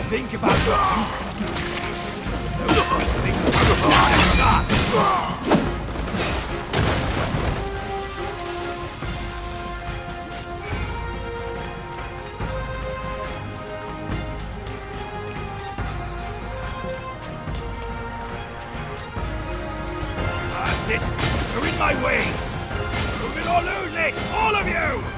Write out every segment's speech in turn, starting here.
Think about That's it! You're in my way! Move it or lose it! All of you!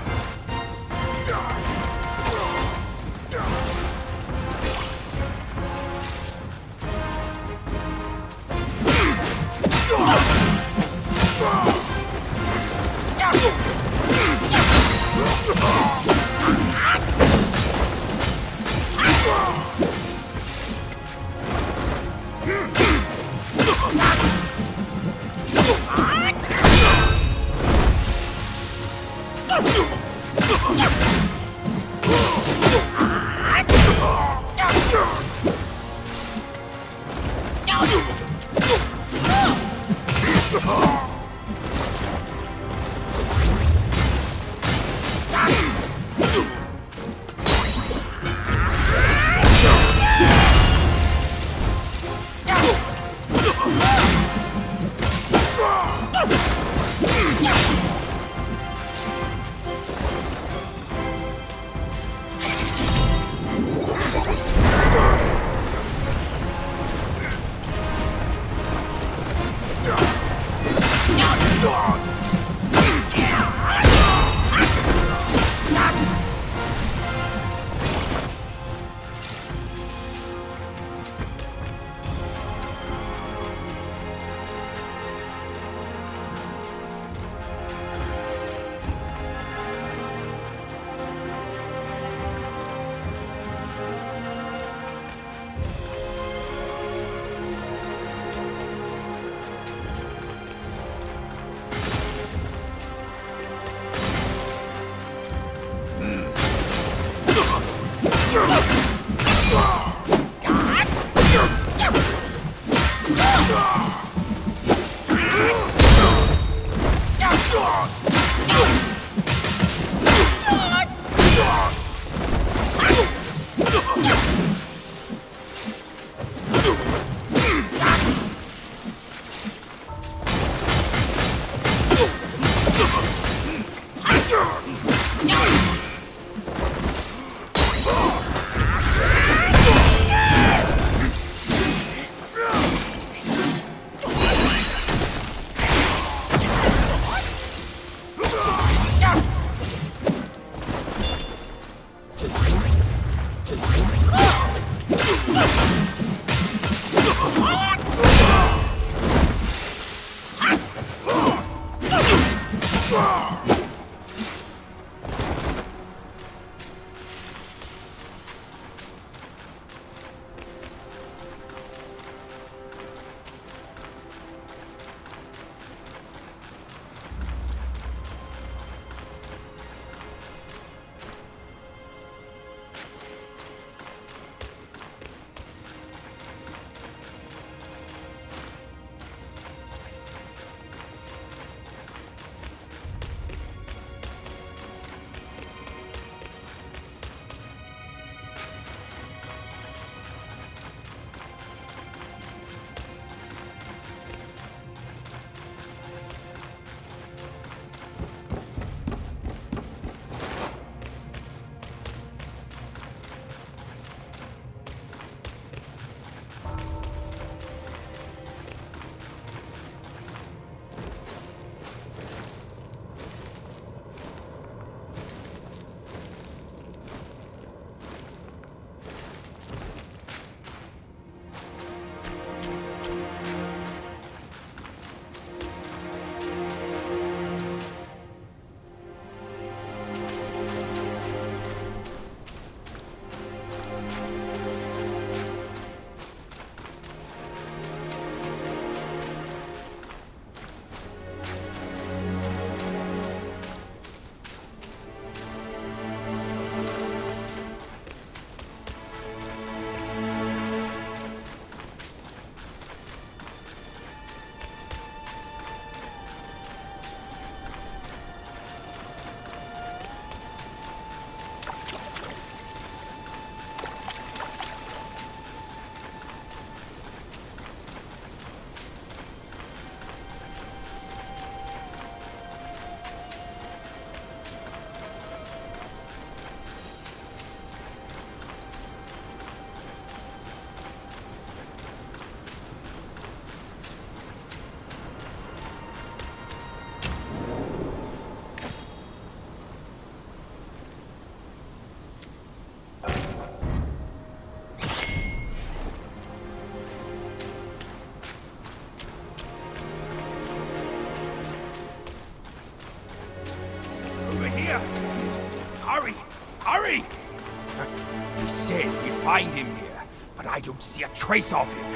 He said we'd find him here, but I don't see a trace of him.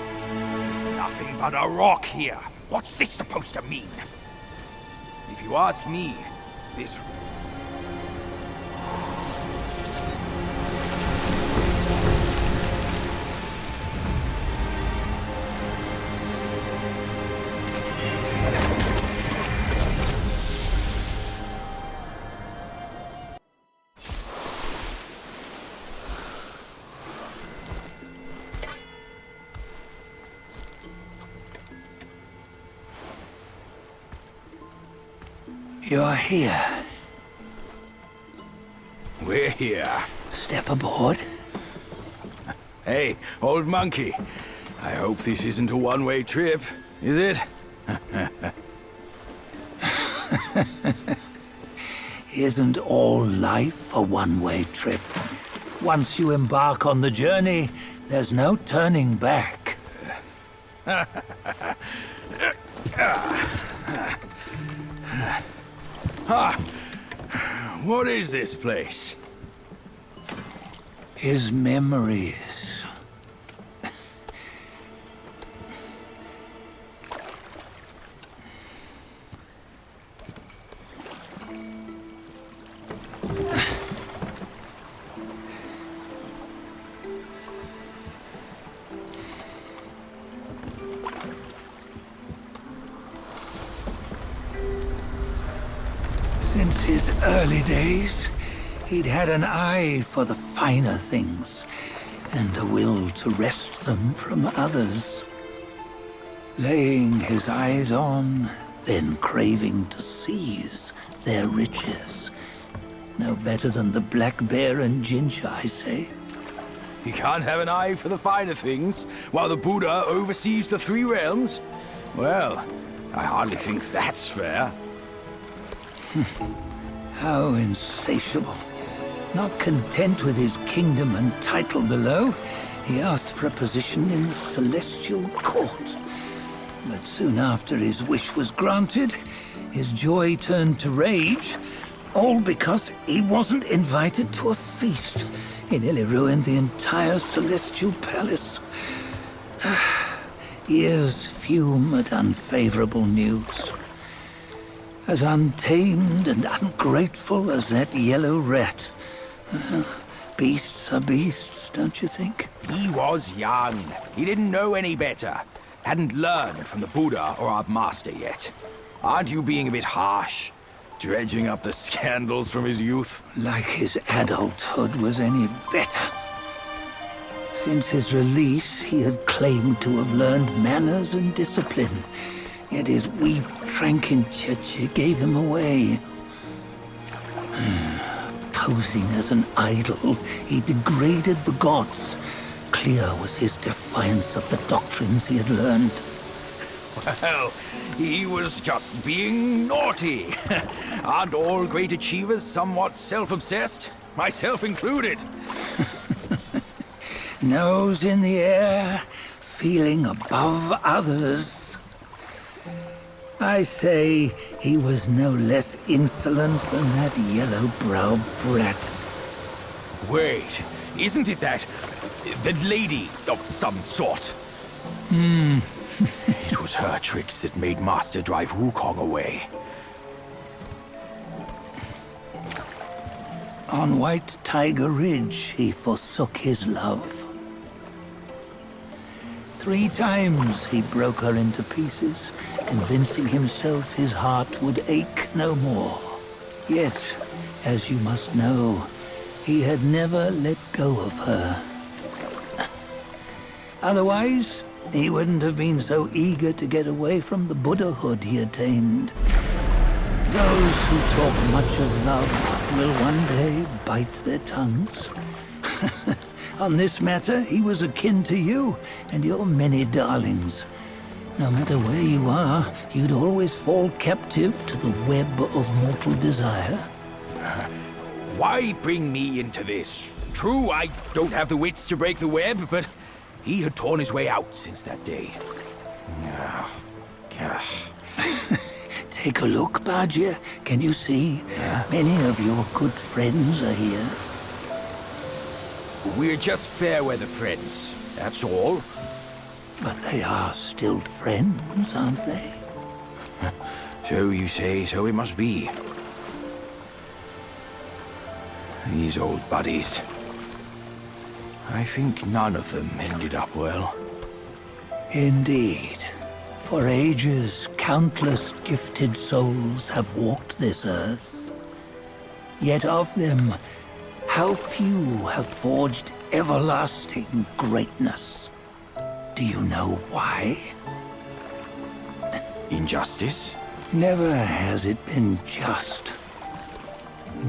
There's nothing but a rock here. What's this supposed to mean? If you ask me, this... You're here. We're here. Step aboard. Hey, old monkey. I hope this isn't a one-way trip, is it? Isn't all life a one-way trip? Once you embark on the journey, there's no turning back. What is this place? His memories. Since his early days, he'd had an eye for the finer things, and a will to wrest them from others. Laying his eyes on, then craving to seize their riches. No better than the black bear and ginger, I say. You can't have an eye for the finer things, while the Buddha oversees the three realms? Well, I hardly think that's fair. How insatiable. Not content with his kingdom and title below, he asked for a position in the celestial court. But soon after his wish was granted, his joy turned to rage, all because he wasn't invited to a feast. He nearly ruined the entire celestial palace. Ears fume at unfavorable news. As untamed and ungrateful as that yellow rat. Beasts are beasts, don't you think? He was young. He didn't know any better. Hadn't learned from the Buddha or our master yet. Aren't you being a bit harsh? Dredging up the scandals from his youth? Like his adulthood was any better. Since his release, he had claimed to have learned manners and discipline. Yet his weak Frankenchurch gave him away. Posing as an idol, he degraded the gods. Clear was his defiance of the doctrines he had learned. Well, he was just being naughty. Aren't all great achievers somewhat self-obsessed? Myself included. Nose in the air, feeling above others. I say he was no less insolent than that yellow-browed brat. Wait, isn't it that lady of some sort? It was her tricks that made Master drive Wukong away. On White Tiger Ridge, he forsook his love. 3 times he broke her into pieces, convincing himself his heart would ache no more. Yet, as you must know, he had never let go of her. Otherwise, he wouldn't have been so eager to get away from the Buddhahood he attained. Those who talk much of love will one day bite their tongues. On this matter, he was akin to you and your many darlings. No matter where you are, you'd always fall captive to the web of mortal desire. Why bring me into this? True, I don't have the wits to break the web, but he had torn his way out since that day. Take a look, Bajia. Can you see? Many of your good friends are here. We're just fair weather friends, that's all. But they are still friends, aren't they? So you say, so it must be. These old buddies. I think none of them ended up well. Indeed. For ages, countless gifted souls have walked this earth. Yet of them, how few have forged everlasting greatness? Do you know why? Injustice? Never has it been just.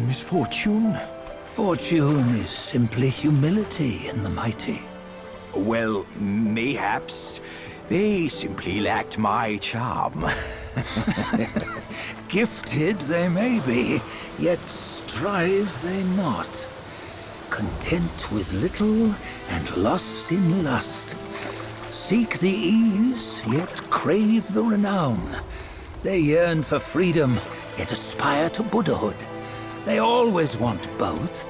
Misfortune? Fortune is simply humility in the mighty. Well, mayhaps. They simply lacked my charm. Gifted they may be, yet strive they not. Content with little and lost in lust. Seek the ease, yet crave the renown. They yearn for freedom, yet aspire to Buddhahood. They always want both,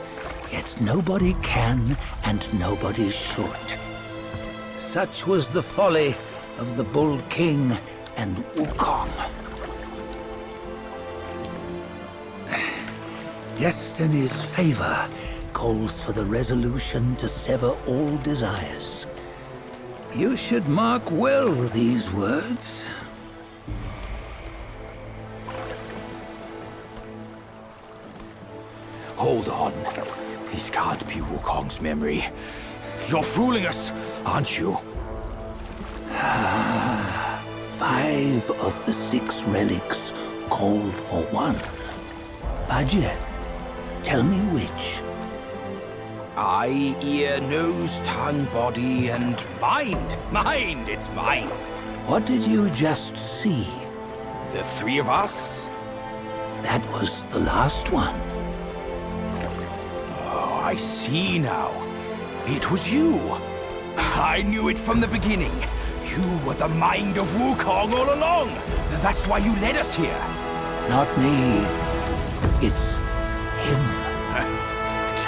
yet nobody can and nobody should. Such was the folly of the Bull King and Wukong. Destiny's favor calls for the resolution to sever all desires. You should mark well these words. Hold on. This can't be Wukong's memory. You're fooling us, aren't you? 5 of the 6 relics call for one. Budget, tell me which. Eye, ear, nose, tongue, body, and mind. Mind, it's mind. What did you just see? The 3 of us? That was the last one. Oh, I see now. It was you. I knew it from the beginning. You were the mind of Wukong all along. That's why you led us here. Not me. It's him.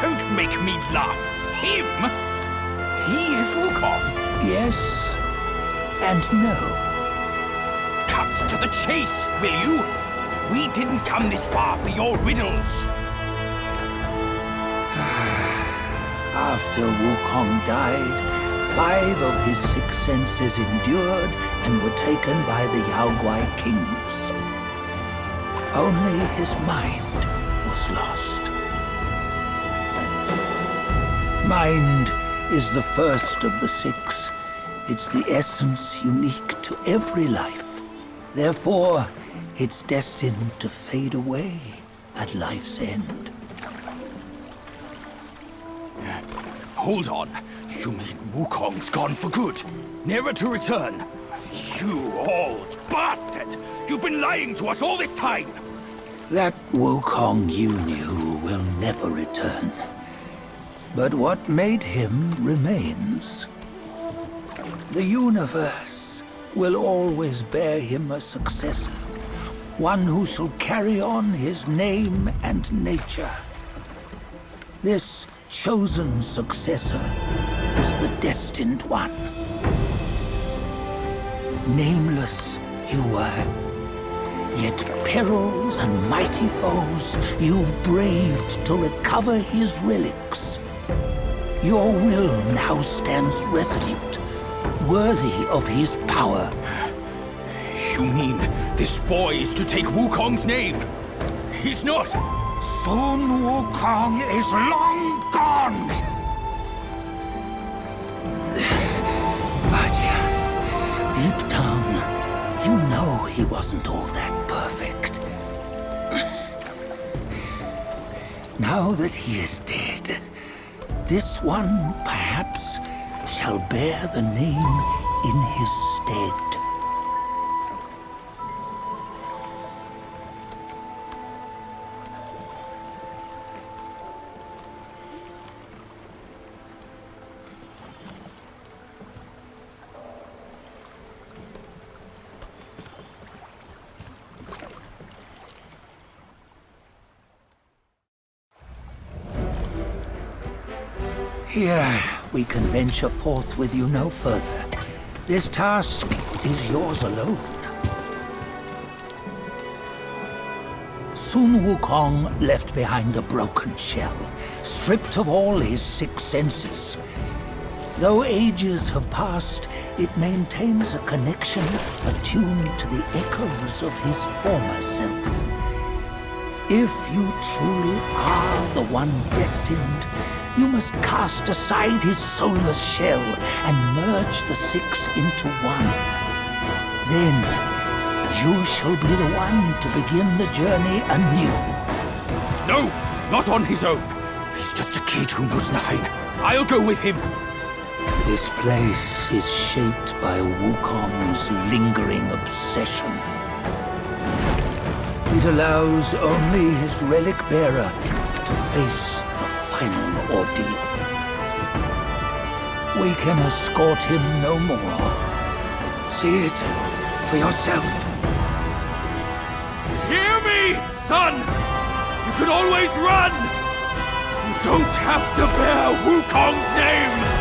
Don't make me laugh. Him? He is Wukong. Yes and no. Cut to the chase, will you? We didn't come this far for your riddles. After Wukong died, 5 of his 6 senses endured and were taken by the Yaoguai kings. Only his mind was lost. Mind is the first of the 6. It's the essence unique to every life. Therefore, it's destined to fade away at life's end. Hold on. You mean Wukong's gone for good? Never to return? You old bastard! You've been lying to us all this time! That Wukong you knew will never return. But what made him remains. The universe will always bear him a successor. One who shall carry on his name and nature. This chosen successor is the destined one. Nameless you were, yet perils and mighty foes you've braved to recover his relics. Your will now stands resolute, worthy of his power. You mean this boy is to take Wukong's name? He's not! Sun Wukong is long gone! But deep down, you know he wasn't all that perfect. Now that he is dead, this one, perhaps, shall bear the name in his stead. Here, we can venture forth with you no further. This task is yours alone. Sun Wukong left behind a broken shell, stripped of all his 6 senses. Though ages have passed, it maintains a connection attuned to the echoes of his former self. If you truly are the one destined, you must cast aside his soulless shell and merge the 6 into one. Then, you shall be the one to begin the journey anew. No, not on his own. He's just a kid who knows nothing. I'll go with him. This place is shaped by Wukong's lingering obsession. It allows only his relic bearer to face the final ordeal. We can escort him no more. See it for yourself. Hear me, son! You can always run! You don't have to bear Wukong's name!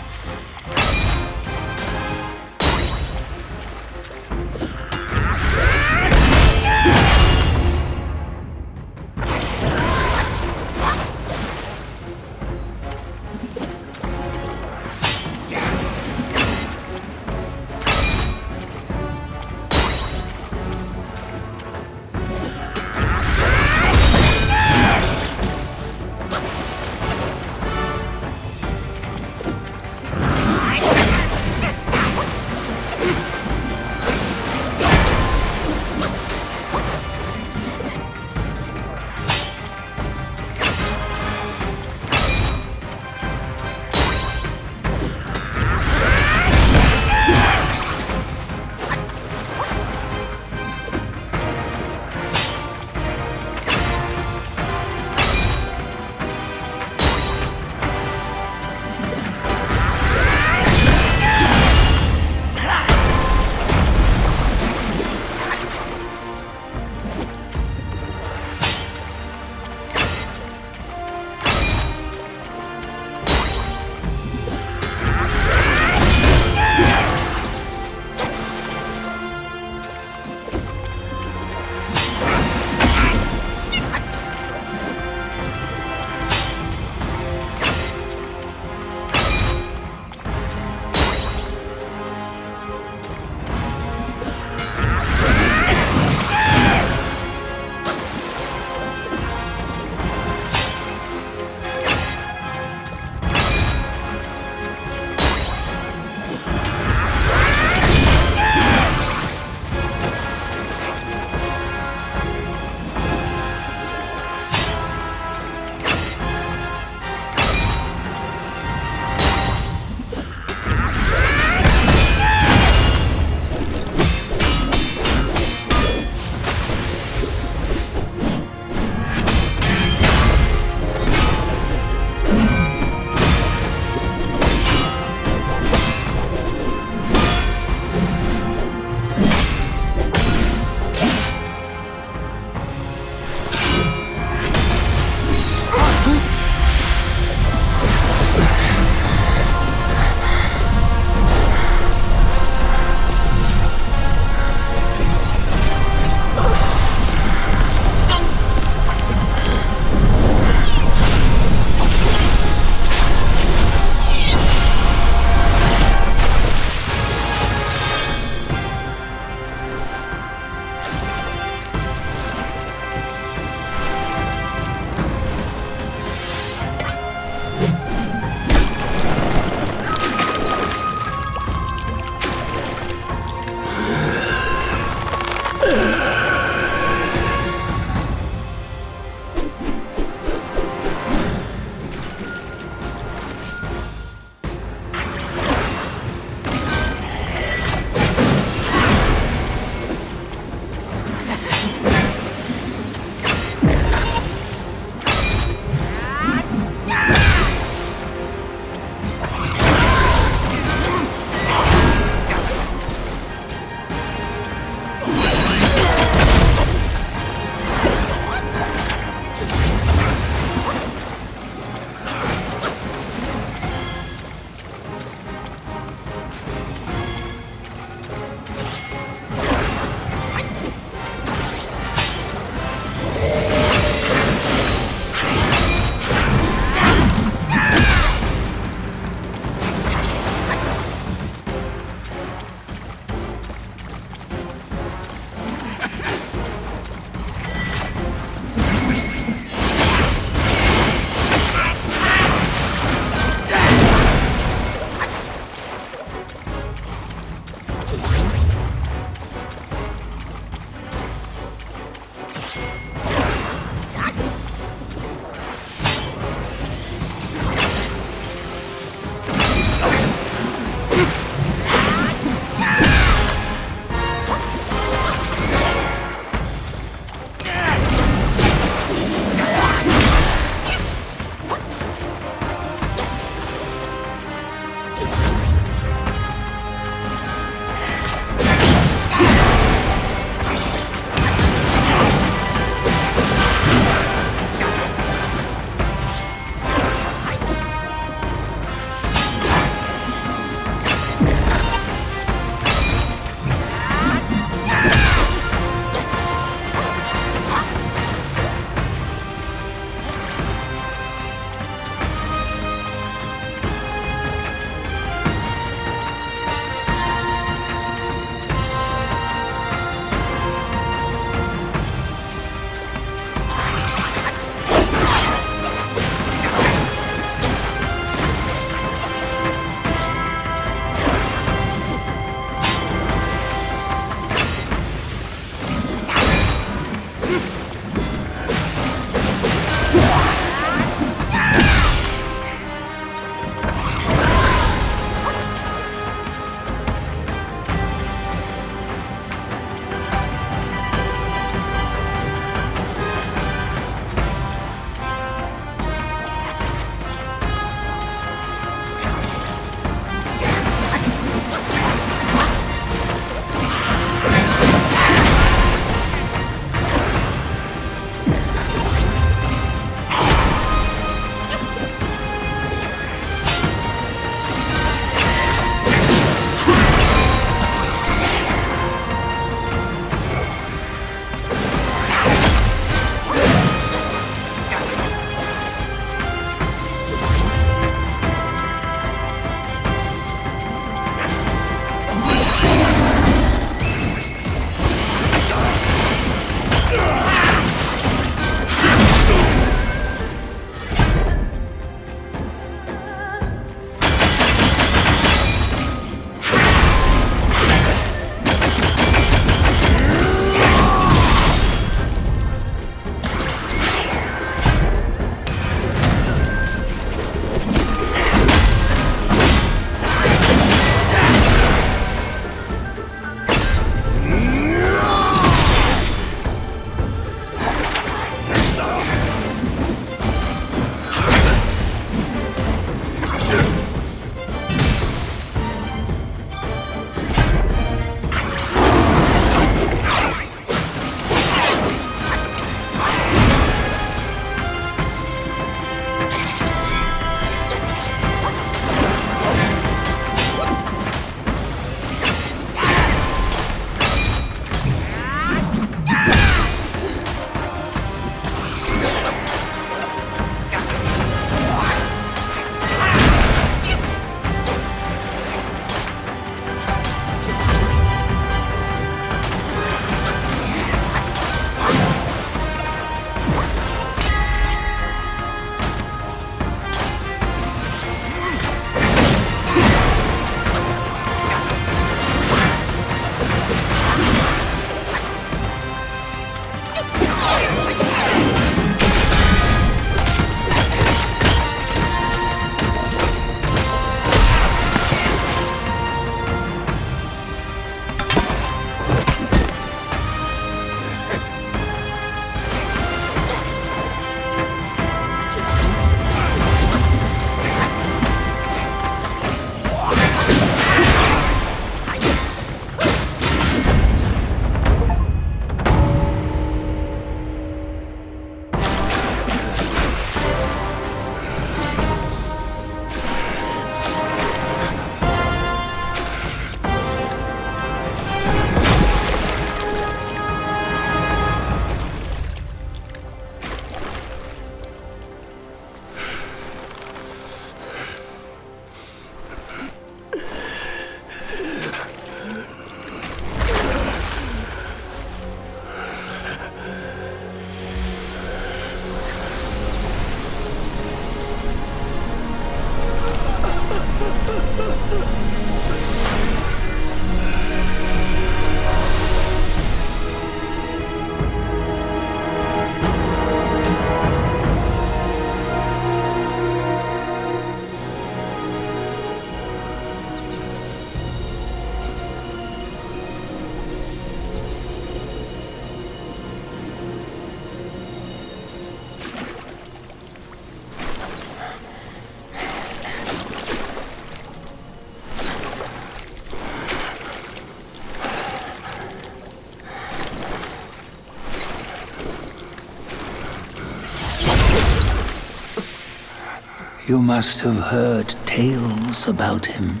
You must have heard tales about him.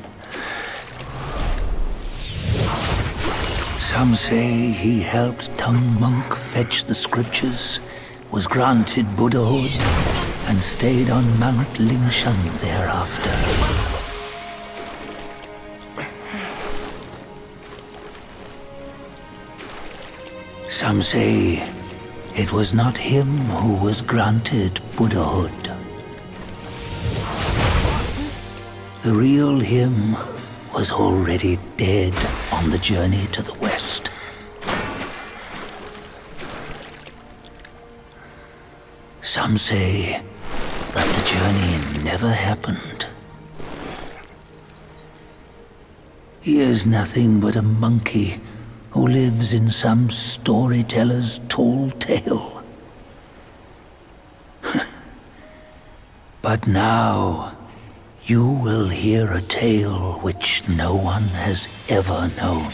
Some say he helped Tung Monk fetch the scriptures, was granted Buddhahood, and stayed on Mount Lingshan thereafter. Some say it was not him who was granted Buddhahood. The real him was already dead on the journey to the west. Some say that the journey never happened. He is nothing but a monkey who lives in some storyteller's tall tale. But now, you will hear a tale which no one has ever known.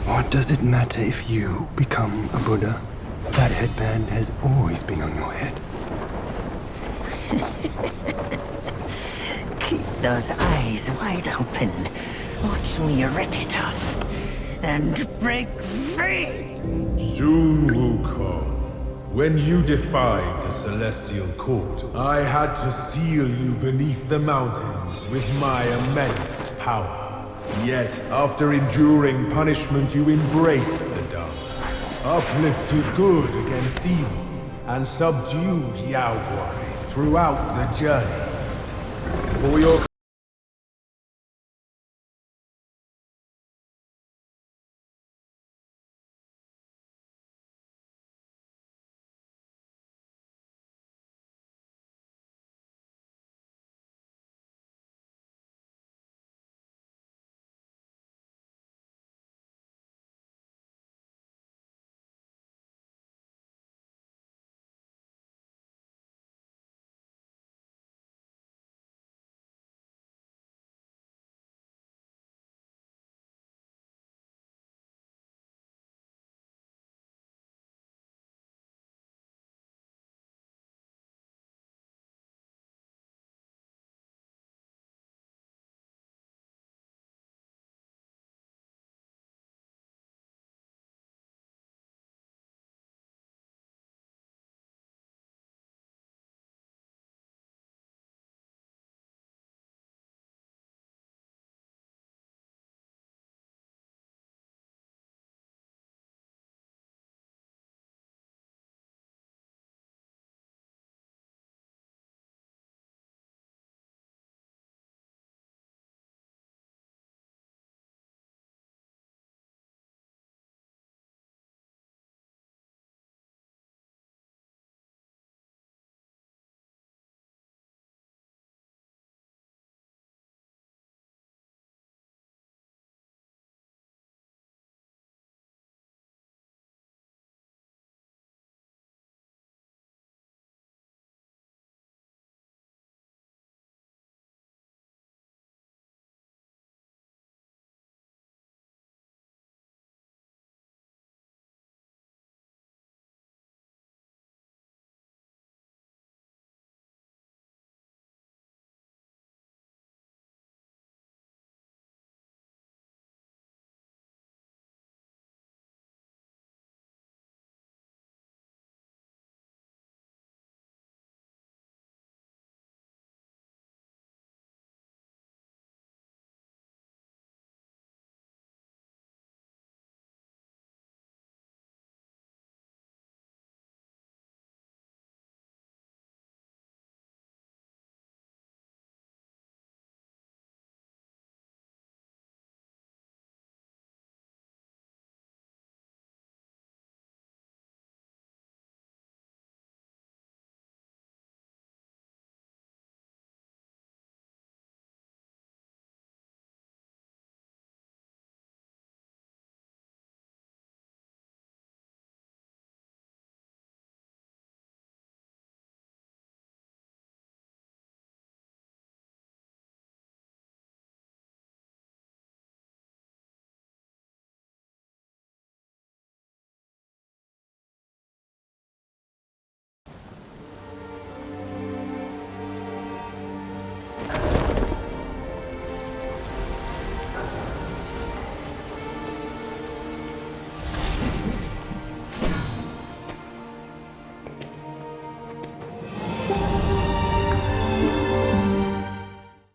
What does it matter if you become a Buddha? That headband has always been on your head. Keep those eyes wide open. Watch me rip it off and break free. Sun Wukong, when you defied the Celestial Court, I had to seal you beneath the mountains with my immense power. Yet, after enduring punishment, you embraced the dark, uplifted good against evil, and subdued Yaoguais throughout the journey. For your